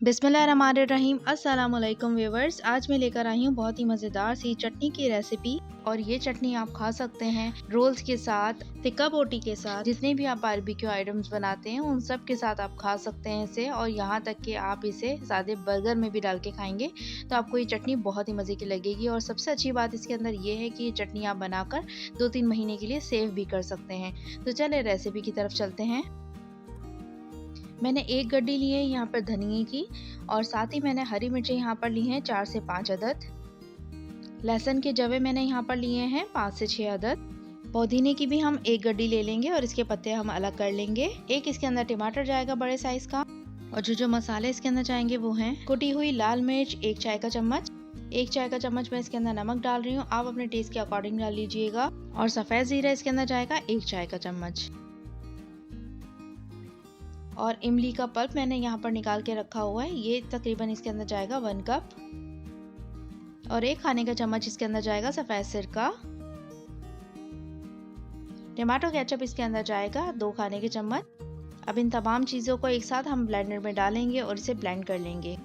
बिस्मिल्लाहिर्रहमानिर्रहीम। अस्सलाम वालेकुम व्यूअर्स। आज मैं लेकर आई हूँ बहुत ही मज़ेदार सी चटनी की रेसिपी। और ये चटनी आप खा सकते हैं रोल्स के साथ, टिक्का बोटी के साथ, जितने भी आप बारबेक्यू आइटम्स बनाते हैं उन सब के साथ आप खा सकते हैं इसे। और यहाँ तक कि आप इसे सादे बर्गर में भी डाल के खाएंगे तो आपको ये चटनी बहुत ही मज़े की लगेगी। और सबसे अच्छी बात इसके अंदर ये है कि ये चटनी आप बनाकर 2-3 महीने के लिए सेव भी कर सकते हैं। तो चले रेसिपी की तरफ चलते हैं। मैंने एक गड्डी ली है यहाँ पर धनिए की, और साथ ही मैंने हरी मिर्चें यहाँ पर ली हैं 4 से 5 अदद। लहसुन के जवे मैंने यहाँ पर लिए हैं 5 से 6 अदद। पुदीने की भी हम एक गड्डी ले लेंगे और इसके पत्ते हम अलग कर लेंगे। एक इसके अंदर टमाटर जाएगा बड़े साइज का। और जो मसाले इसके अंदर जाएंगे वो हैं कुटी हुई लाल मिर्च 1 चाय का चम्मच, 1 चाय का चम्मच मैं इसके अंदर नमक डाल रही हूँ, आप अपने टेस्ट के अकॉर्डिंग डाल लीजिएगा। और सफ़ेद जीरा इसके अंदर जाएगा 1 चाय का चम्मच। और इमली का पल्प मैंने यहाँ पर निकाल के रखा हुआ है, ये तकरीबन इसके अंदर जाएगा 1 कप। और 1 खाने का चम्मच इसके अंदर जाएगा सफ़ेद सिरका। टमाटो केचप इसके अंदर जाएगा 2 खाने के चम्मच। अब इन तमाम चीज़ों को एक साथ हम ब्लेंडर में डालेंगे और इसे ब्लेंड कर लेंगे।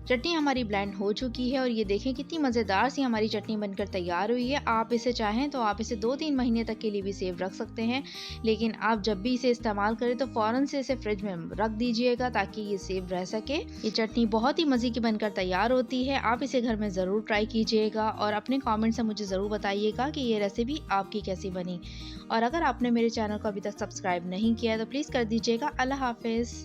चटनी हमारी ब्लेंड हो चुकी है और ये देखें कितनी मज़ेदार सी हमारी चटनी बनकर तैयार हुई है। आप इसे चाहें तो आप इसे 2-3 महीने तक के लिए भी सेव रख सकते हैं, लेकिन आप जब भी इसे इस्तेमाल करें तो फ़ौरन से इसे फ्रिज में रख दीजिएगा ताकि ये सेव रह सके। ये चटनी बहुत ही मज़े की बनकर तैयार होती है। आप इसे घर में ज़रूर ट्राई कीजिएगा और अपने कॉमेंट से मुझे ज़रूर बताइएगा कि ये रेसिपी आपकी कैसी बनी। और अगर आपने मेरे चैनल को अभी तक सब्सक्राइब नहीं किया है तो प्लीज़ कर दीजिएगा। अल्लाह हाफिज़।